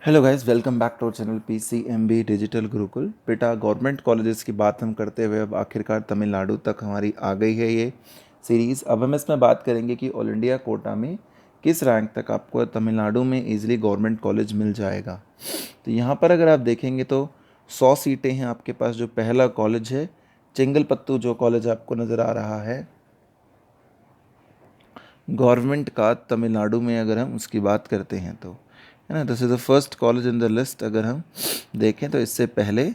Hello guys, welcome back to our channel PCMB digital Gurukul. बेटा, government colleges की बात हम करते हुए अब आखिरकार तमिलनाडु तक हमारी आ गई है ये सीरीज़। अब हम इसमें बात करेंगे कि ऑल इंडिया कोटा में किस रैंक तक आपको तमिलनाडु में इजीली गवर्नमेंट कॉलेज मिल जाएगा। तो यहाँ पर अगर आप देखेंगे तो 100 सीटें हैं आपके पास। जो पहला कॉलेज है चेंगलपत्तू, जो कॉलेज आपको नज़र आ रहा है गवर्नमेंट का तमिलनाडु में, अगर हम उसकी बात करते हैं तो, है ना, this is the first college in the list. अगर हम देखें तो इससे पहले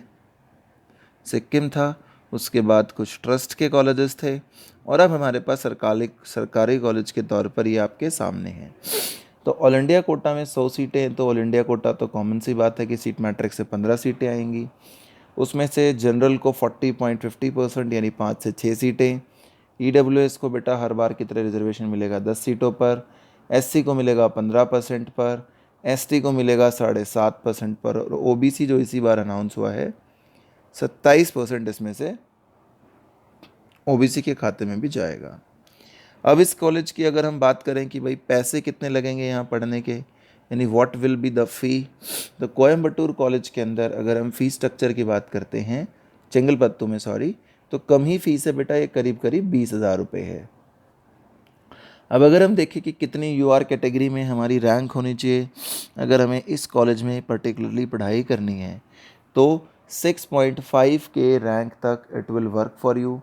सिक्किम था, उसके बाद कुछ ट्रस्ट के कॉलेजेस थे, और अब हमारे पास सरकारी कॉलेज के तौर पर ये आपके सामने हैं। तो ऑल इंडिया कोटा में 100 सीटें हैं, तो ऑल इंडिया कोटा तो कॉमन सी बात है कि सीट मैट्रिक्स से 15 सीटें आएंगी। उसमें से जनरल को 40.50% यानी 5 से 6 सीटें। EWS को बेटा हर बार की तरह रिजर्वेशन मिलेगा 10 सीटों पर। SC को मिलेगा 15% पर। ST को मिलेगा 7.5% पर। और OBC जो इसी बार अनाउंस हुआ है 27% इसमें से OBC के खाते में भी जाएगा। अब इस कॉलेज की अगर हम बात करें कि भाई पैसे कितने लगेंगे यहाँ पढ़ने के, यानी व्हाट विल बी द फ़ी, तो कोयम्बटूर कॉलेज के अंदर अगर हम फ़ीस स्ट्रक्चर की बात करते हैं, चेंगलपत्तू में सॉरी, तो कम ही फीस है बेटा, ये करीब करीब 20,000 रुपये है। अब अगर हम देखें कि कितनी UR कैटेगरी में हमारी रैंक होनी चाहिए अगर हमें इस कॉलेज में पर्टिकुलरली पढ़ाई करनी है, तो 6.5 के रैंक तक it will work for you.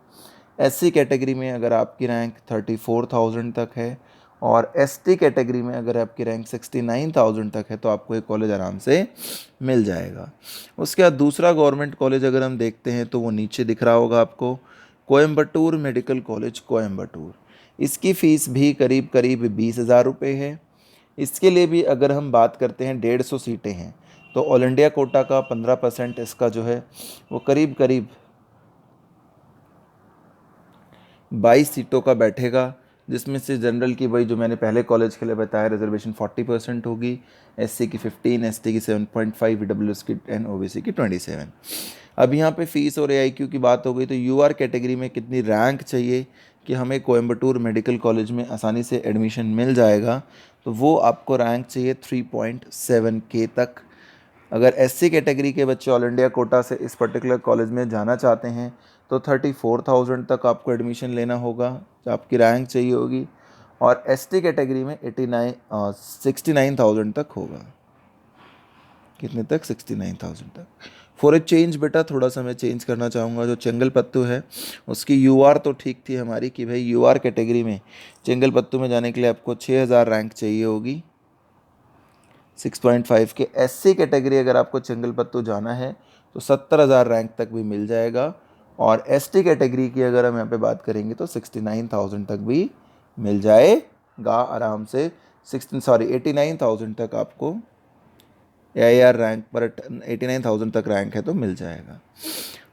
SC category में अगर आपकी रैंक 34,000 तक है, और ST कैटेगरी में अगर आपकी रैंक 69,000 तक है, तो आपको एक कॉलेज आराम से मिल जाएगा। उसके बाद दूसरा गवर्नमेंट कॉलेज अगर हम देखते हैं तो वो नीचे दिख रहा होगा आपको, कोयम्बटूर मेडिकल कॉलेज कोयम्बटूर। इसकी फ़ीस भी करीब करीब 20,000 रुपये है। इसके लिए भी अगर हम बात करते हैं 150 सीटें हैं, तो ऑल इंडिया कोटा का 15% इसका जो है वो करीब करीब 22 सीटों का बैठेगा, जिसमें से जनरल की वही जो मैंने पहले कॉलेज के लिए बताया रिजर्वेशन 40% होगी, SC की 15, ST की 7.5, EWS की 10, OBC की 27। अब यहाँ पे फ़ीस और AIQ की बात हो गई, तो UR कैटेगरी में कितनी रैंक चाहिए कि हमें कोयम्बटूर मेडिकल कॉलेज में आसानी से एडमिशन मिल जाएगा, तो वो आपको रैंक चाहिए 3.7K तक। अगर SC कैटेगरी के बच्चे ऑल इंडिया कोटा से इस पर्टिकुलर कॉलेज में जाना चाहते हैं, तो 34,000 तक आपको एडमिशन लेना होगा, जो आपकी रैंक चाहिए होगी। और ST कैटेगरी में 69,000 तक होगा। कितने तक? 69,000 तक। फॉर ए चेंज बेटा, थोड़ा सा मैं चेंज करना चाहूँगा। जो चेंगलपत्तू है उसकी UR तो ठीक थी हमारी कि भाई UR कैटेगरी में चेंगलपत्तू में जाने के लिए आपको 6,000 रैंक चाहिए होगी, 6.5 के। SC कैटेगरी अगर आपको चेंगलपत्तू जाना है तो 70,000 रैंक तक भी मिल जाएगा। और ST कैटेगरी की अगर हम यहाँ पे बात करेंगे तो 69,000 तक भी मिल जाएगा आराम से। 89,000 तक आपको AIR रैंक पर 89,000 तक रैंक है तो मिल जाएगा।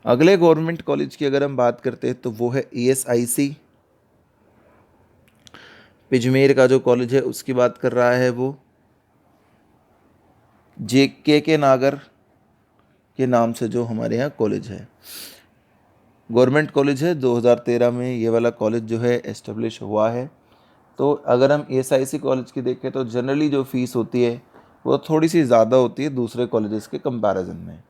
अगले गवर्नमेंट कॉलेज की अगर हम बात करते हैं तो वो है ESIC पिजमेर का जो कॉलेज है उसकी बात कर रहा है वो। JK नागर के नाम से जो हमारे यहाँ कॉलेज है, गवर्नमेंट कॉलेज है। 2013 में ये वाला कॉलेज जो है एस्टेब्लिश हुआ है। तो अगर हम ESIC कॉलेज की देखें तो जनरली जो फ़ीस होती है वो थोड़ी सी ज़्यादा होती है दूसरे कॉलेजेस के कंपैरिजन में।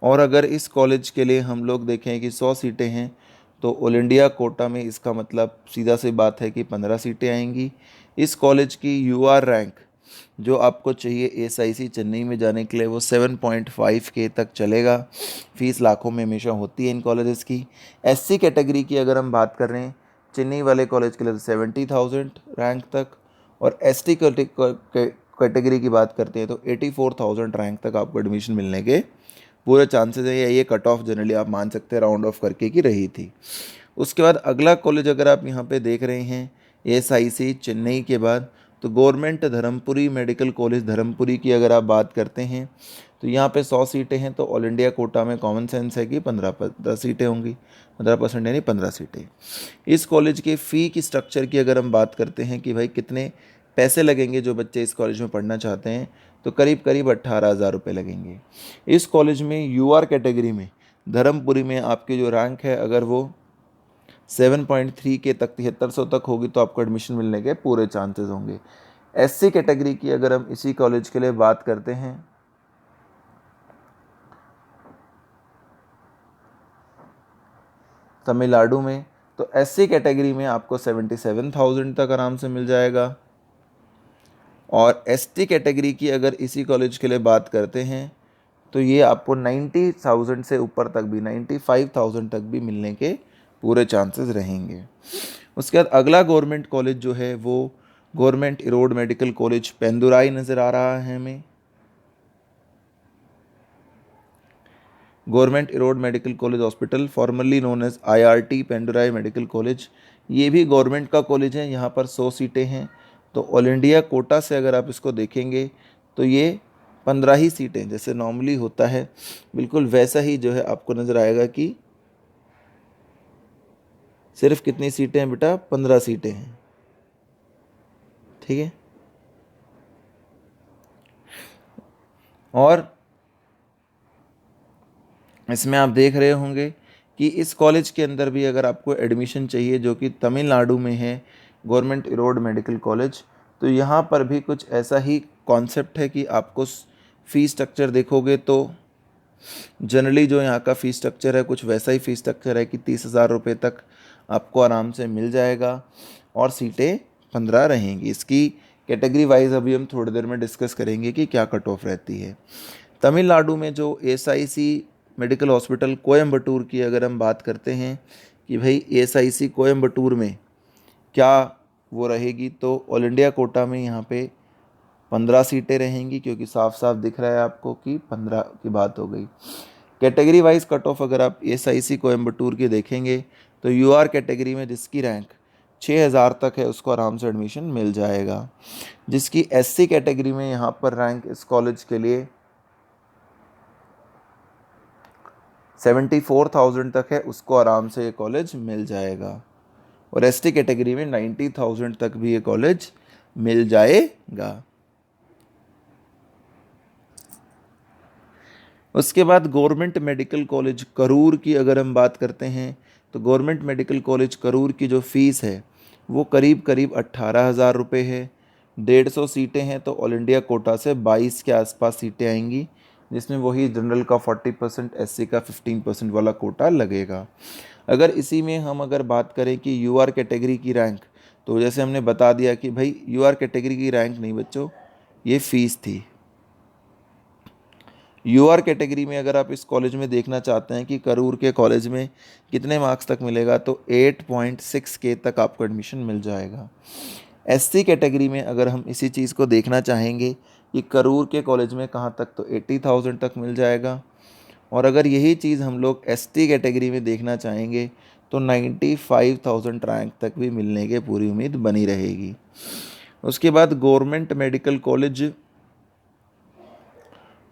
और अगर इस कॉलेज के लिए हम लोग देखें कि 100 सीटें हैं, तो ऑल इंडिया कोटा में इसका मतलब सीधा सी बात है कि 15 सीटें आएंगी। इस कॉलेज की UR रैंक जो आपको चाहिए SIC चेन्नई में जाने के लिए वो 7.5K तक चलेगा। फ़ीस लाखों में हमेशा होती है इन कॉलेजेस की। SC कैटेगरी की अगर हम बात कर रहे हैं चेन्नई वाले कॉलेज के लिए 70,000 रैंक तक। और ST कैटेगरी की बात करते हैं तो 84,000 रैंक तक आपको एडमिशन मिलने के पूरे चांसेस है, या ये कट ऑफ जनरली आप मान सकते हैं राउंड ऑफ करके की रही थी। उसके बाद अगला कॉलेज अगर आप यहाँ पे देख रहे हैं SIC चेन्नई के बाद, तो government Dharmapuri medical college Dharmapuri की अगर आप बात करते हैं तो यहाँ पे 100 सीटें हैं, तो ऑल इंडिया कोटा में कॉमन सेंस है कि 15 सीटें होंगी, 15% यानी 15 सीटें। इस कॉलेज के फ़ी की स्ट्रक्चर की अगर हम बात करते हैं कि भाई कितने पैसे लगेंगे जो बच्चे इस कॉलेज में पढ़ना चाहते हैं, तो करीब करीब 18,000 रुपये लगेंगे। इस कॉलेज में UR कैटेगरी में धर्मपुरी में आपकी जो रैंक है अगर वो 7.3 के तक 7300 तक होगी, तो आपको एडमिशन मिलने के पूरे चांसेस होंगे। SC कैटेगरी की अगर हम इसी कॉलेज के लिए बात करते हैं तमिलनाडु में, तो एससी कैटेगरी में आपको 77,000 तक आराम से मिल जाएगा। और एसटी कैटेगरी की अगर इसी कॉलेज के लिए बात करते हैं तो ये आपको 90,000 से ऊपर तक भी, 95,000 तक भी मिलने के पूरे चांसेस रहेंगे। उसके बाद अगला गवर्नमेंट कॉलेज जो है वो government Erode medical college Perundurai नज़र आ रहा है हमें। Government Erode medical college hospital formerly known as IRT Perundurai medical college, ये भी गवर्नमेंट का कॉलेज है। यहाँ पर 100 सीटें हैं। तो ऑल इंडिया कोटा से अगर आप इसको देखेंगे तो ये 15 ही सीटें जैसे नॉर्मली होता है, बिल्कुल वैसा ही जो है आपको नज़र आएगा कि सिर्फ कितनी सीटें हैं बेटा, 15 सीटें हैं। ठीक है। और इसमें आप देख रहे होंगे कि इस कॉलेज के अंदर भी अगर आपको एडमिशन चाहिए, जो कि तमिलनाडु में है गवर्नमेंट इरोड मेडिकल कॉलेज, तो यहाँ पर भी कुछ ऐसा ही कॉन्सेप्ट है कि आपको फ़ीस स्ट्रक्चर देखोगे तो जनरली जो यहाँ का फ़ीस स्ट्रक्चर है कुछ वैसा ही फ़ीस स्ट्रक्चर है कि 30,000 रुपये तक आपको आराम से मिल जाएगा और सीटें 15 रहेंगी। इसकी कैटेगरी वाइज अभी हम थोड़ी देर में डिस्कस करेंगे कि क्या कट ऑफ रहती है। तमिलनाडु में जो एसआईसी मेडिकल हॉस्पिटल कोयम्बटूर की अगर हम बात करते हैं कि भाई एसआईसी कोयम्बटूर में क्या वो रहेगी, तो ऑल इंडिया कोटा में यहाँ पे 15 सीटें रहेंगी, क्योंकि साफ साफ दिख रहा है आपको कि 15 की बात हो गई। कैटेगरी वाइज कट ऑफ अगर आप एसआईसी कोयम्बटूर की देखेंगे तो यूआर कैटेगरी में जिसकी रैंक 6,000 तक है उसको आराम से एडमिशन मिल जाएगा। जिसकी एससी कैटेगरी में यहाँ पर रैंक इस कॉलेज के लिए 74,000 तक है, उसको आराम से ये कॉलेज मिल जाएगा। और एसटी कैटेगरी में 90,000 तक भी ये कॉलेज मिल जाएगा। उसके बाद गवर्नमेंट मेडिकल कॉलेज करूर की अगर हम बात करते हैं तो गवर्नमेंट मेडिकल कॉलेज करूर की जो फ़ीस है वो करीब करीब 18,000 रुपये है। 150 सीटें हैं, तो ऑल इंडिया कोटा से 22 के आसपास सीटें आएंगी, जिसमें वही जनरल का 40%, एससी का 15% वाला कोटा लगेगा। अगर इसी में हम अगर बात करें कि यूआर कैटेगरी की रैंक, तो जैसे हमने बता दिया कि भाई यूआर कैटेगरी की रैंक नहीं बच्चों, ये फ़ीस थी। यूआर कैटेगरी में अगर आप इस कॉलेज में देखना चाहते हैं कि करूर के कॉलेज में कितने मार्क्स तक मिलेगा, तो 8.6 के तक आपको एडमिशन मिल जाएगा। एससी कैटेगरी में अगर हम इसी चीज़ को देखना चाहेंगे कि करूर के कॉलेज में कहाँ तक, तो 80,000 तक मिल जाएगा। और अगर यही चीज़ हम लोग एसटी कैटेगरी में देखना चाहेंगे तो 95,000 रैंक तक भी मिलने की पूरी उम्मीद बनी रहेगी। उसके बाद गवर्नमेंट मेडिकल कॉलेज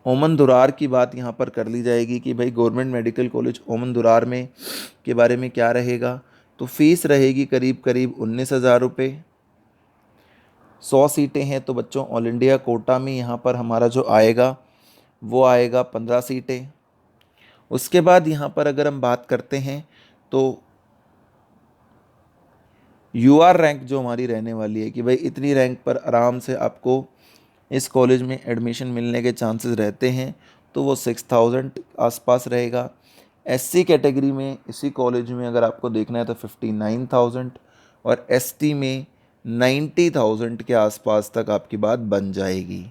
ओमन दुरार की बात यहाँ पर कर ली जाएगी कि भाई गवर्नमेंट मेडिकल कॉलेज ओमन दुरार में के बारे में क्या रहेगा। तो फीस रहेगी करीब करीब 19,000 रुपये। 100 सीटें हैं, तो बच्चों ऑल इंडिया कोटा में यहाँ पर हमारा जो आएगा वो आएगा 15 सीटें। उसके बाद यहाँ पर अगर हम बात करते हैं तो यूआर रैंक जो हमारी रहने वाली है कि भाई इतनी रैंक पर आराम से आपको इस कॉलेज में एडमिशन मिलने के चांसेस रहते हैं, तो वो 6,000 आसपास रहेगा। एससी कैटेगरी में इसी कॉलेज में अगर आपको देखना है तो 59,000 और एसटी में 90,000 के आसपास तक आपकी बात बन जाएगी।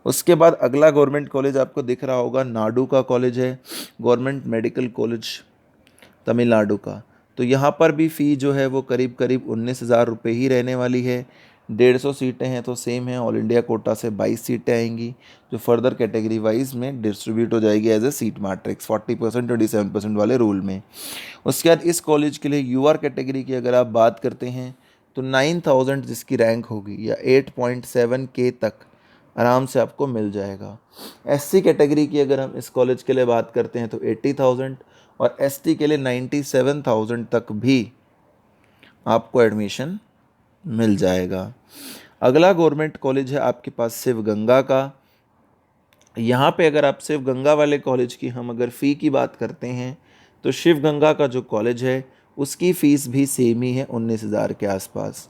उसके बाद अगला गवर्नमेंट कॉलेज आपको दिख रहा होगा, नाडू का कॉलेज है, गवर्नमेंट मेडिकल कॉलेज तमिलनाडु का। तो यहाँ पर भी फ़ी जो है वो करीब करीब 19,000 रुपये ही रहने वाली है। 150 सीटें हैं तो सेम है, ऑल इंडिया कोटा से 22 सीटें आएंगी, जो फर्दर कैटेगरी वाइज में डिस्ट्रीब्यूट हो जाएगी एज ए सीट मैट्रिक्स 40% 27% वाले रूल में। उसके बाद इस कॉलेज के लिए यूआर कैटेगरी की अगर आप बात करते हैं तो 9,000 जिसकी रैंक होगी या 8.7 के तक आराम से आपको मिल जाएगा। एससी कैटेगरी की अगर हम इस कॉलेज के लिए बात करते हैं तो 80,000 और एसटी के लिए 97,000 तक भी आपको एडमिशन मिल जाएगा। अगला गवर्नमेंट कॉलेज है आपके पास शिव गंगा का। यहाँ पे अगर आप शिव गंगा वाले कॉलेज की हम अगर फ़ी की बात करते हैं तो शिव गंगा का जो कॉलेज है उसकी फ़ीस भी सेम ही है 19,000 के आसपास।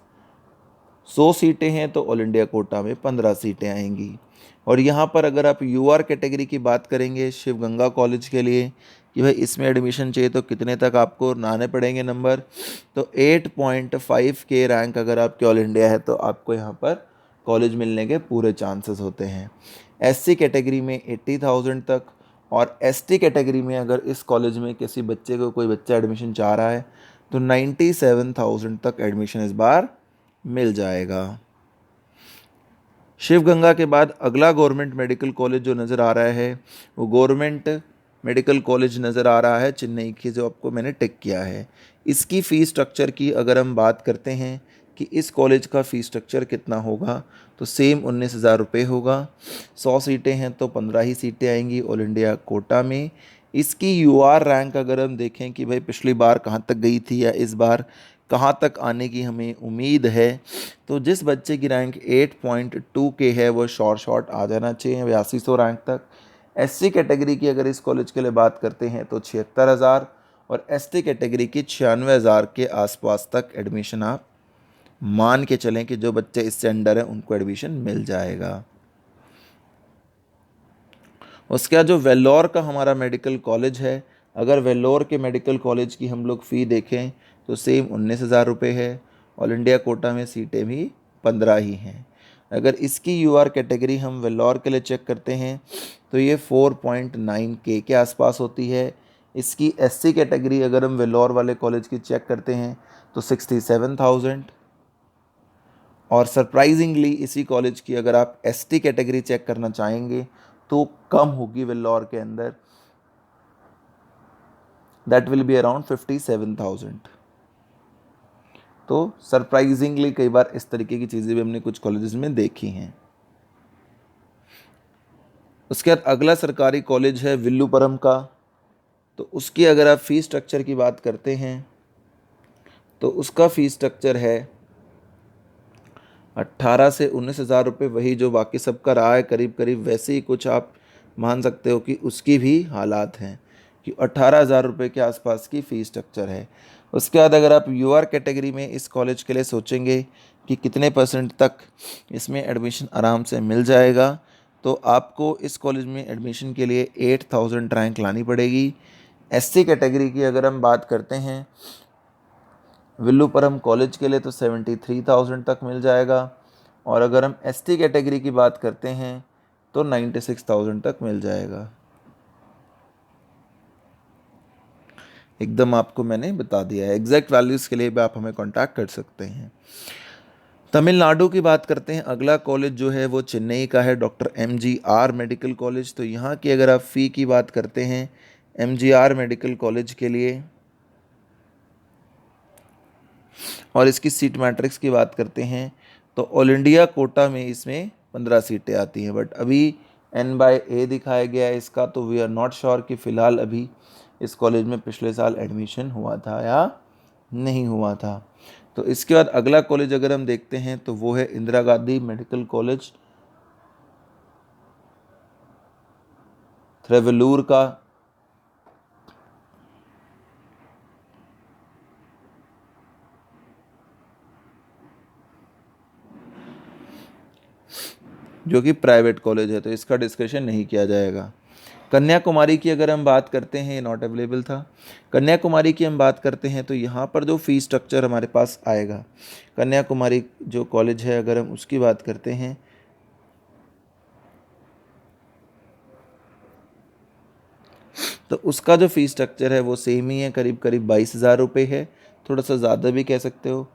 100 सीटें हैं तो ऑल इंडिया कोटा में 15 सीटें आएंगी। और यहाँ पर अगर आप यूआर कैटेगरी की बात करेंगे शिव गंगा कॉलेज के लिए कि भाई इसमें एडमिशन चाहिए तो कितने तक आपको लाने पड़ेंगे नंबर, तो 8.5 के रैंक अगर आपके ऑल इंडिया है तो आपको यहाँ पर कॉलेज मिलने के पूरे चांसेस होते हैं। एससी कैटेगरी में 80,000 तक, और एसटी कैटेगरी में अगर इस कॉलेज में किसी बच्चे को कोई बच्चा एडमिशन चाह रहा है तो 97,000 तक एडमिशन इस बार मिल जाएगा। शिव गंगा के बाद अगला गवर्नमेंट मेडिकल कॉलेज जो नज़र आ रहा है वो गवर्नमेंट मेडिकल कॉलेज नज़र आ रहा है चेन्नई की, जो आपको मैंने टिक किया है। इसकी फ़ीस स्ट्रक्चर की अगर हम बात करते हैं कि इस कॉलेज का फ़ीस स्ट्रक्चर कितना होगा, तो सेम 19,000 रुपये होगा। 100 सीटें हैं तो 15 ही सीटें आएंगी ऑल इंडिया कोटा में। इसकी यूआर रैंक अगर हम देखें कि भाई पिछली बार कहाँ तक गई थी या इस बार कहाँ तक आने की हमें उम्मीद है, तो जिस बच्चे की रैंक 8.2 के है वो शॉर्ट आ जाना चाहिए 8200 रैंक तक। एससी कैटेगरी की अगर इस कॉलेज के लिए बात करते हैं तो 76,000, और एसटी कैटेगरी की 96,000 के आसपास तक एडमिशन आप मान के चलें कि जो बच्चे इससे अंडर हैं उनको एडमिशन मिल जाएगा। उसके बाद जो वेल्लोर का हमारा मेडिकल कॉलेज है, अगर वेल्लोर के मेडिकल कॉलेज की हम लोग फ़ी देखें तो सेम 19,000 रुपये है। ऑल इंडिया कोटा में सीटें भी 15 ही हैं। अगर इसकी यूआर कैटेगरी हम वेल्लोर के लिए चेक करते हैं तो ये 4.9 के आसपास होती है। इसकी एससी कैटेगरी अगर हम वेल्लोर वाले कॉलेज की चेक करते हैं तो 67,000, और सरप्राइजिंगली इसी कॉलेज की अगर आप एसटी कैटेगरी चेक करना चाहेंगे तो कम होगी वेल्लोर के अंदर, दैट विल बी अराउंड 57,000। तो सरप्राइजिंगली कई बार इस तरीके की चीज़ें भी हमने कुछ कॉलेजेस में देखी हैं। उसके बाद अगला सरकारी कॉलेज है विल्लुपुरम का, तो उसकी अगर आप फ़ीस स्ट्रक्चर की बात करते हैं तो उसका फ़ीस स्ट्रक्चर है 18 से 19,000 रुपये, वही जो बाकी सबका रहा है करीब करीब वैसे ही कुछ आप मान सकते हो कि उसकी भी हालात हैं कि 18,000 रुपये के आसपास की फ़ीस स्ट्रक्चर है। उसके बाद अगर आप यूआर कैटेगरी में इस कॉलेज के लिए सोचेंगे कि कितने परसेंट तक इसमें एडमिशन आराम से मिल जाएगा, तो आपको इस कॉलेज में एडमिशन के लिए 8,000 रैंक लानी पड़ेगी। एससी कैटेगरी की अगर हम बात करते हैं विल्लुपुरम कॉलेज के लिए तो 73,000 तक मिल जाएगा, और अगर हम एसटी कैटेगरी की बात करते हैं तो 96,000 तक मिल जाएगा। एकदम आपको मैंने बता दिया है। एग्जैक्ट वैल्यूज़ के लिए भी आप हमें कांटेक्ट कर सकते हैं। तमिलनाडु की बात करते हैं, अगला कॉलेज जो है वो चेन्नई का है, डॉक्टर MGR मेडिकल कॉलेज। तो यहाँ की अगर आप फ़ी की बात करते हैं MGR मेडिकल कॉलेज के लिए और इसकी सीट मैट्रिक्स की बात करते हैं तो ऑल इंडिया कोटा में इसमें 15 सीटें आती हैं, बट अभी N/A दिखाया गया है इसका, तो वी आर नॉट श्योर कि फ़िलहाल अभी इस कॉलेज में पिछले साल एडमिशन हुआ था या नहीं हुआ था। तो इसके बाद अगला कॉलेज अगर हम देखते हैं तो वो है इंदिरा गांधी मेडिकल कॉलेज थ्रेवलूर का, जो कि प्राइवेट कॉलेज है तो इसका डिस्कशन नहीं किया जाएगा। कन्याकुमारी की अगर हम बात करते हैं, नॉट अवेलेबल था। कन्याकुमारी की हम बात करते हैं तो यहाँ पर जो फ़ीस स्ट्रक्चर हमारे पास आएगा, कन्याकुमारी जो कॉलेज है अगर हम उसकी बात करते हैं तो उसका जो फ़ीस स्ट्रक्चर है वो सेम ही है, करीब करीब 22,000 रुपये है, थोड़ा सा ज़्यादा भी कह सकते हो।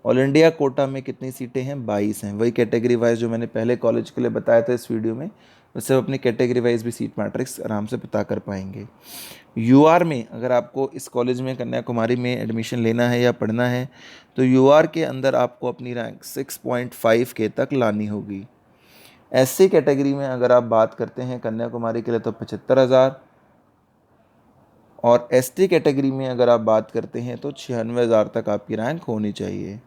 ऑल इंडिया कोटा में कितनी सीटें हैं? 22 हैं। वही कैटेगरी वाइज जो मैंने पहले कॉलेज के लिए बताया था इस वीडियो में, उससे आप अपनी कैटेगरी वाइज भी सीट मैट्रिक्स आराम से पता कर पाएंगे। यूआर में अगर आपको इस कॉलेज में कन्याकुमारी में एडमिशन लेना है या पढ़ना है तो यूआर के अंदर आपको अपनी रैंक 6.5 के तक लानी होगी। एससी कैटेगरी में अगर आप बात करते हैं कन्याकुमारी के लिए तो 75,000, और एसटी कैटेगरी में अगर आप बात करते हैं तो 96,000 तक आपकी रैंक होनी चाहिए।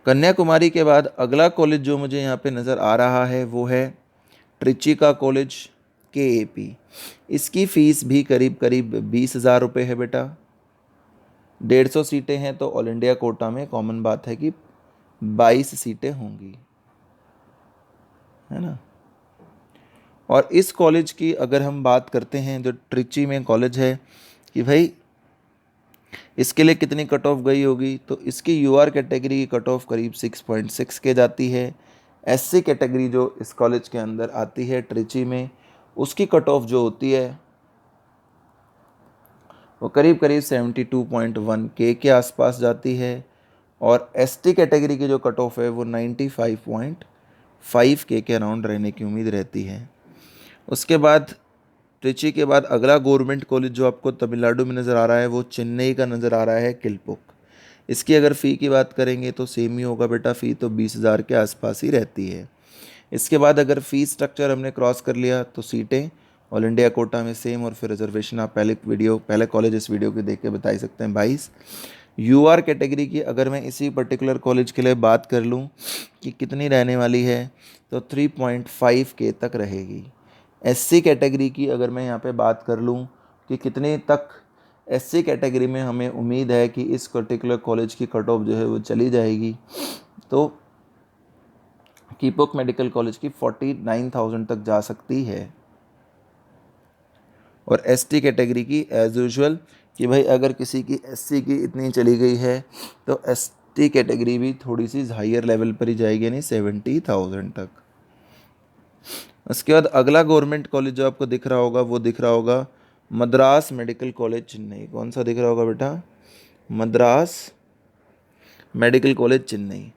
कन्याकुमारी के बाद अगला कॉलेज जो मुझे यहाँ पे नज़र आ रहा है वो है ट्रिची का कॉलेज KAP। इसकी फ़ीस भी करीब करीब 20,000 रुपये है बेटा। 150 सीटें हैं तो ऑल इंडिया कोटा में कॉमन बात है कि 22 सीटें होंगी, है ना। और इस कॉलेज की अगर हम बात करते हैं, जो ट्रिची में कॉलेज है, कि भाई इसके लिए कितनी कट ऑफ गई होगी, तो इसकी यूआर कैटेगरी की कट ऑफ करीब 6.6 के जाती है। एससी कैटेगरी जो इस कॉलेज के अंदर आती है ट्रिची में, उसकी कट ऑफ जो होती है वो करीब करीब 72.1 के आसपास जाती है। और एसटी कैटेगरी की जो कट ऑफ है वो 95.5 के अराउंड रहने की उम्मीद रहती है। उसके बाद ट्रिची के बाद अगला गवर्नमेंट कॉलेज जो आपको तमिलनाडु में नज़र आ रहा है वो चेन्नई का नज़र आ रहा है, किलपुक। इसकी अगर फ़ी की बात करेंगे तो सेम ही होगा बेटा, फ़ी तो 20,000 के आसपास ही रहती है। इसके बाद अगर फ़ी स्ट्रक्चर हमने क्रॉस कर लिया तो सीटें ऑल इंडिया कोटा में सेम, और फिर रिजर्वेशन आप पहले कॉलेज इस वीडियो को देख के बता ही सकते हैं 22। यूआर कैटेगरी की अगर मैं इसी पर्टिकुलर कॉलेज के लिए बात कर लूँ कि कितनी रहने वाली है, तो 3.5 के तक रहेगी। एससी कैटेगरी की अगर मैं यहाँ पे बात कर लूँ कि कितने तक एससी कैटेगरी में हमें उम्मीद है कि इस पर्टिकुलर कॉलेज की कट ऑफ जो है वो चली जाएगी, तो कीपोक मेडिकल कॉलेज की 49,000 तक जा सकती है। और एसटी कैटेगरी की एज यूजुअल कि भाई अगर किसी की एससी की इतनी चली गई है तो एसटी कैटेगरी भी थोड़ी सी हाइयर लेवल पर ही जाएगी, यानी 70,000 तक। उसके बाद अगला गवर्नमेंट कॉलेज जो आपको दिख रहा होगा वो दिख रहा होगा मद्रास मेडिकल कॉलेज चेन्नई। कौन सा दिख रहा होगा बेटा? Madras medical college Chennai.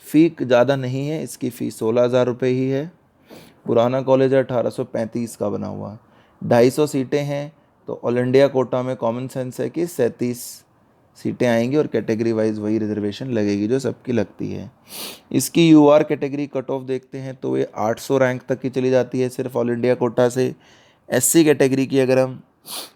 Fee ज़्यादा नहीं है, इसकी फ़ी 16,000 रुपये ही है। पुराना कॉलेज है, 1835 का बना हुआ। 250 सीटें हैं, तो ऑल इंडिया कोटा में कॉमन सेंस है कि 37 सीटें आएंगी और कैटेगरी वाइज वही रिजर्वेशन लगेगी जो सबकी लगती है। इसकी यूआर कैटेगरी कट ऑफ देखते हैं तो ये 800 रैंक तक की चली जाती है सिर्फ ऑल इंडिया कोटा से। एससी कैटेगरी की अगर हम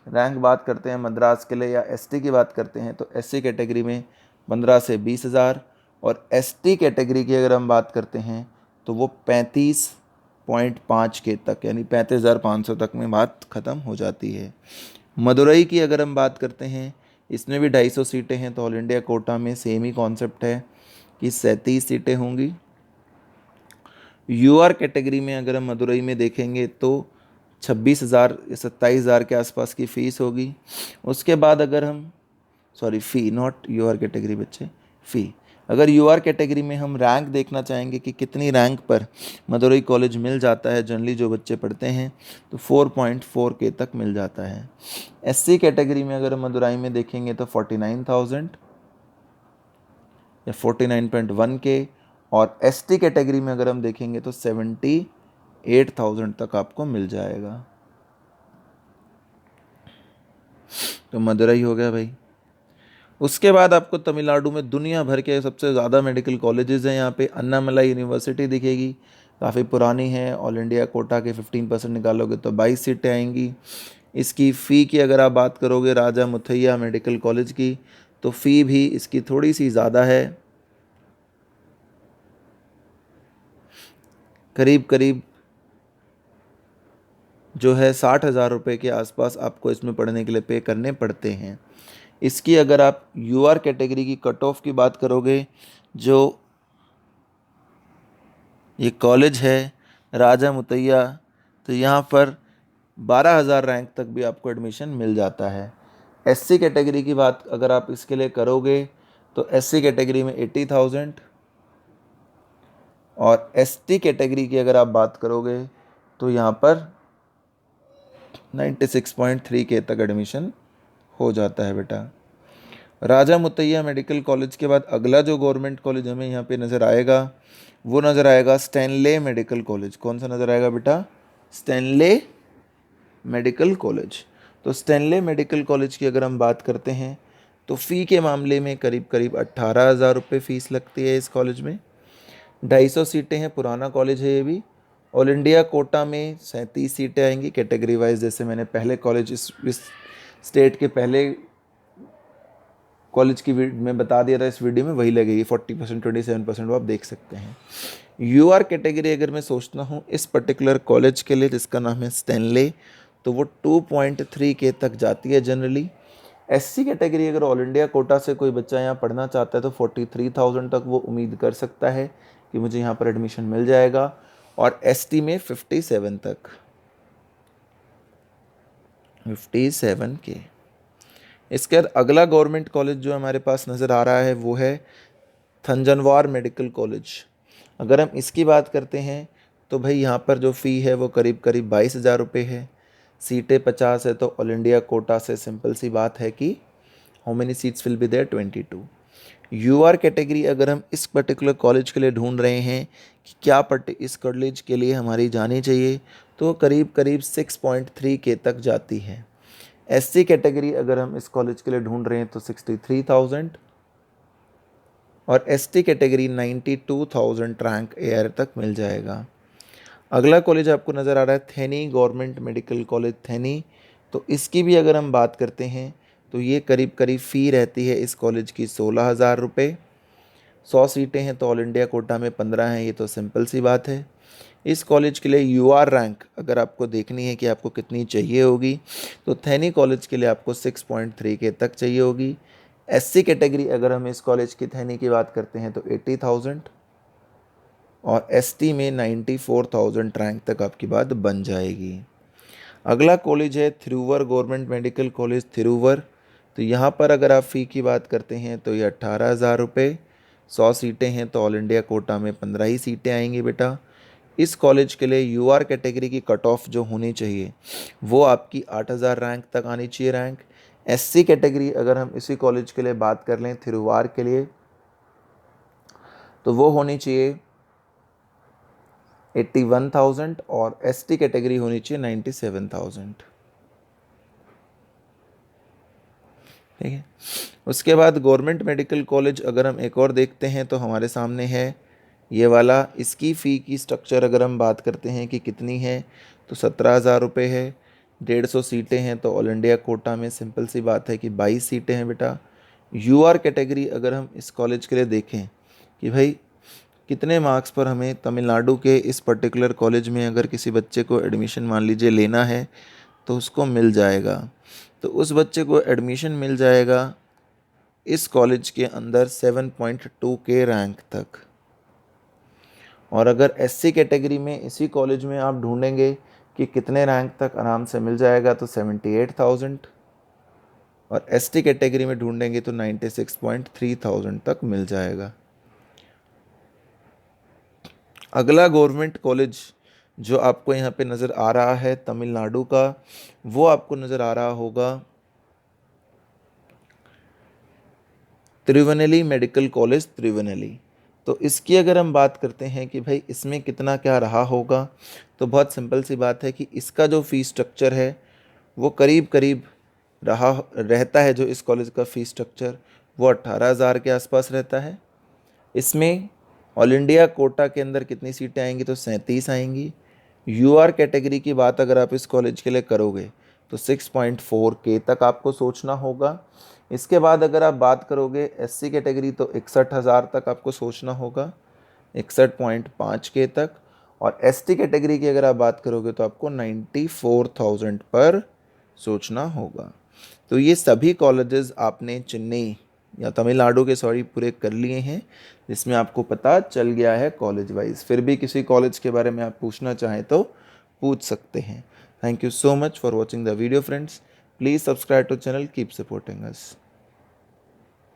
रैंक बात करते हैं मद्रास के लिए, या एसटी की बात करते हैं, तो एससी कैटेगरी में 15 से 20,000, और एसटी कैटेगरी की अगर हम बात करते हैं तो वो 35.5 के तक, यानी 35,500 तक में बात ख़त्म हो जाती है। मदुरई की अगर हम बात करते हैं, इसमें भी 250 सीटें हैं, तो ऑल इंडिया कोटा में सेम ही कॉन्सेप्ट है कि 37 सीटें होंगी। यूआर कैटेगरी में अगर हम मदुरई में देखेंगे तो 26,000 या 27,000 के आसपास की फ़ीस होगी। उसके बाद अगर हम फ़ी नॉट यूआर कैटेगरी बच्चे, फ़ी। अगर यूआर कैटेगरी में हम रैंक देखना चाहेंगे कि कितनी रैंक पर मदुरई कॉलेज मिल जाता है जनरली जो बच्चे पढ़ते हैं, तो 4.4 के तक मिल जाता है। एससी कैटेगरी में अगर मदुरई में देखेंगे तो 49,000 या 49.1 के, और एसटी कैटेगरी में अगर हम देखेंगे तो 78,000 तक आपको मिल जाएगा। तो मदुरई हो गया भाई। उसके बाद आपको तमिलनाडु में दुनिया भर के सबसे ज़्यादा मेडिकल कॉलेजेस हैं। यहाँ पे अन्नामलाई यूनिवर्सिटी दिखेगी, काफ़ी पुरानी है। ऑल इंडिया कोटा के 15% निकालोगे तो 22 सीटें आएंगी। इसकी फ़ी की अगर आप बात करोगे राजा मुथैया मेडिकल कॉलेज की, तो फ़ी भी इसकी थोड़ी सी ज़्यादा है, करीब करीब जो है 60,000 रुपये के आसपास आपको इसमें पढ़ने के लिए पे करने पड़ते हैं। इसकी अगर आप यूआर कैटेगरी की कट ऑफ की बात करोगे, जो ये कॉलेज है राजा मुतैया, तो यहाँ पर 12,000 रैंक तक भी आपको एडमिशन मिल जाता है। एससी कैटेगरी की बात अगर आप इसके लिए करोगे तो एससी कैटेगरी में 80,000, और एसटी कैटेगरी की अगर आप बात करोगे तो यहाँ पर 96.3 के तक एडमिशन हो जाता है बेटा। राजा मुतैया मेडिकल कॉलेज के बाद अगला जो गवर्नमेंट कॉलेज हमें यहाँ पे नज़र आएगा वो नज़र आएगा स्टैनले मेडिकल कॉलेज। कौन सा नज़र आएगा बेटा? Stanley medical college. तो स्टैनले मेडिकल कॉलेज की अगर हम बात करते हैं तो फ़ी के मामले में करीब करीब 18,000 रुपये फ़ीस लगती है इस कॉलेज में। 250 सीटें हैं, पुराना कॉलेज है ये भी। ऑल इंडिया कोटा में 37 सीटें आएंगी कैटेगरी वाइज, जैसे मैंने पहले कॉलेज इस स्टेट के पहले कॉलेज की में बता दिया था, इस वीडियो में वही लगेगी 40%, 27% वो आप देख सकते हैं। यूआर कैटेगरी अगर मैं सोचता हूँ इस पर्टिकुलर कॉलेज के लिए जिसका नाम है स्टैनले, तो वो 2.3 के तक जाती है जनरली। एससी कैटेगरी अगर ऑल इंडिया कोटा से कोई बच्चा यहाँ पढ़ना चाहता है तो 43,000 तक वो उम्मीद कर सकता है कि मुझे यहाँ पर एडमिशन मिल जाएगा, और एसटी में 57 तक। 57K। इसके बाद अगला गवर्नमेंट कॉलेज जो हमारे पास नज़र आ रहा है वो है थंजनवार मेडिकल कॉलेज। अगर हम इसकी बात करते हैं तो भाई यहाँ पर जो फ़ी है वो करीब करीब 22,000 रुपये है। सीटें 50 है, तो ऑल इंडिया कोटा से सिंपल सी बात है कि how many seats will be there, 22। UR category अगर हम इस पर्टिकुलर कॉलेज के लिए ढूंढ रहे हैं कि क्या इस कॉलेज के लिए हमारी जानी चाहिए, तो करीब करीब 6.3K तक जाती है। एससी कैटेगरी अगर हम इस कॉलेज के लिए ढूंढ रहे हैं तो 63,000, और एसटी कैटेगरी 92,000 रैंक एयर तक मिल जाएगा। अगला कॉलेज आपको नज़र आ रहा है Theni government medical college Theni. तो इसकी भी अगर हम बात करते हैं तो ये करीब करीब फ़ी रहती है इस कॉलेज की 16,000 रुपये। 100 सीटें हैं तो ऑल इंडिया कोटा में 15 हैं, ये तो सिंपल सी बात है। इस कॉलेज के लिए यूआर रैंक अगर आपको देखनी है कि आपको कितनी चाहिए होगी, तो थैनी कॉलेज के लिए आपको 6.3K तक चाहिए होगी। एससी कैटेगरी अगर हम इस कॉलेज की थैनी की बात करते हैं तो 80,000, और एसटी में 94,000 रैंक तक आपकी बात बन जाएगी। अगला कॉलेज है थिरुवर गवर्नमेंट मेडिकल कॉलेज थिरुवर। तो यहाँ पर अगर आप फ़ी की बात करते हैं तो ये 18,000 रुपये। 100 सीटें हैं तो ऑल इंडिया कोटा में 15 ही सीटें आएंगी बेटा। इस कॉलेज के लिए यूआर कैटेगरी की कट ऑफ जो होनी चाहिए वो आपकी 8,000 रैंक तक आनी चाहिए रैंक। एससी कैटेगरी अगर हम इसी कॉलेज के लिए बात कर लें थिरुवार के लिए, तो वो होनी चाहिए 81,000, और एसटी कैटेगरी होनी चाहिए 97,000। ठीक है। उसके बाद गवर्नमेंट मेडिकल कॉलेज अगर हम एक और देखते हैं तो हमारे सामने है ये वाला। इसकी फ़ी की स्ट्रक्चर अगर हम बात करते हैं कि कितनी है, तो 17,000 रुपये है। 150 सीटें हैं तो ऑल इंडिया कोटा में सिंपल सी बात है कि 22 सीटें हैं बेटा। यूआर कैटेगरी अगर हम इस कॉलेज के लिए देखें कि भाई कितने मार्क्स पर हमें तमिलनाडु के इस पर्टिकुलर कॉलेज में अगर किसी बच्चे को एडमिशन मान लीजिए लेना है तो उसको मिल जाएगा। तो उस बच्चे को एडमिशन मिल जाएगा इस कॉलेज के अंदर 7.2K रैंक तक। और अगर एससी कैटेगरी में इसी कॉलेज में आप ढूंढेंगे कि कितने रैंक तक आराम से मिल जाएगा, तो 78,000, और एसटी कैटेगरी में ढूंढेंगे तो 96.3,000 तक मिल जाएगा। अगला गवर्नमेंट कॉलेज जो आपको यहाँ पे नज़र आ रहा है तमिलनाडु का, वो आपको नज़र आ रहा होगा त्रिवेनेली मेडिकल कॉलेज त्रिवेनेली। तो इसकी अगर हम बात करते हैं कि भाई इसमें कितना क्या रहा होगा, तो बहुत सिंपल सी बात है कि इसका जो फ़ीस स्ट्रक्चर है वो करीब करीब रहता है। जो इस कॉलेज का फ़ीस स्ट्रक्चर वो 18,000 के आसपास रहता है। इसमें ऑल इंडिया कोटा के अंदर कितनी सीटें आएंगी, तो 37 आएंगी। यूआर कैटेगरी की बात अगर आप इस कॉलेज के लिए करोगे तो 6.4K तक आपको सोचना होगा। इसके बाद अगर आप बात करोगे एससी कैटेगरी तो 61,000 तक आपको सोचना होगा, 61.5K तक। और एसटी कैटेगरी की अगर आप बात करोगे तो आपको 94,000 पर सोचना होगा। तो ये सभी कॉलेजेस आपने चेन्नई या तमिलनाडु के पूरे कर लिए हैं, जिसमें आपको पता चल गया है कॉलेज वाइज। फिर भी किसी कॉलेज के बारे में आप पूछना चाहें तो पूछ सकते हैं। Thank you so much for watching the video friends. Please subscribe to channel, keep supporting us.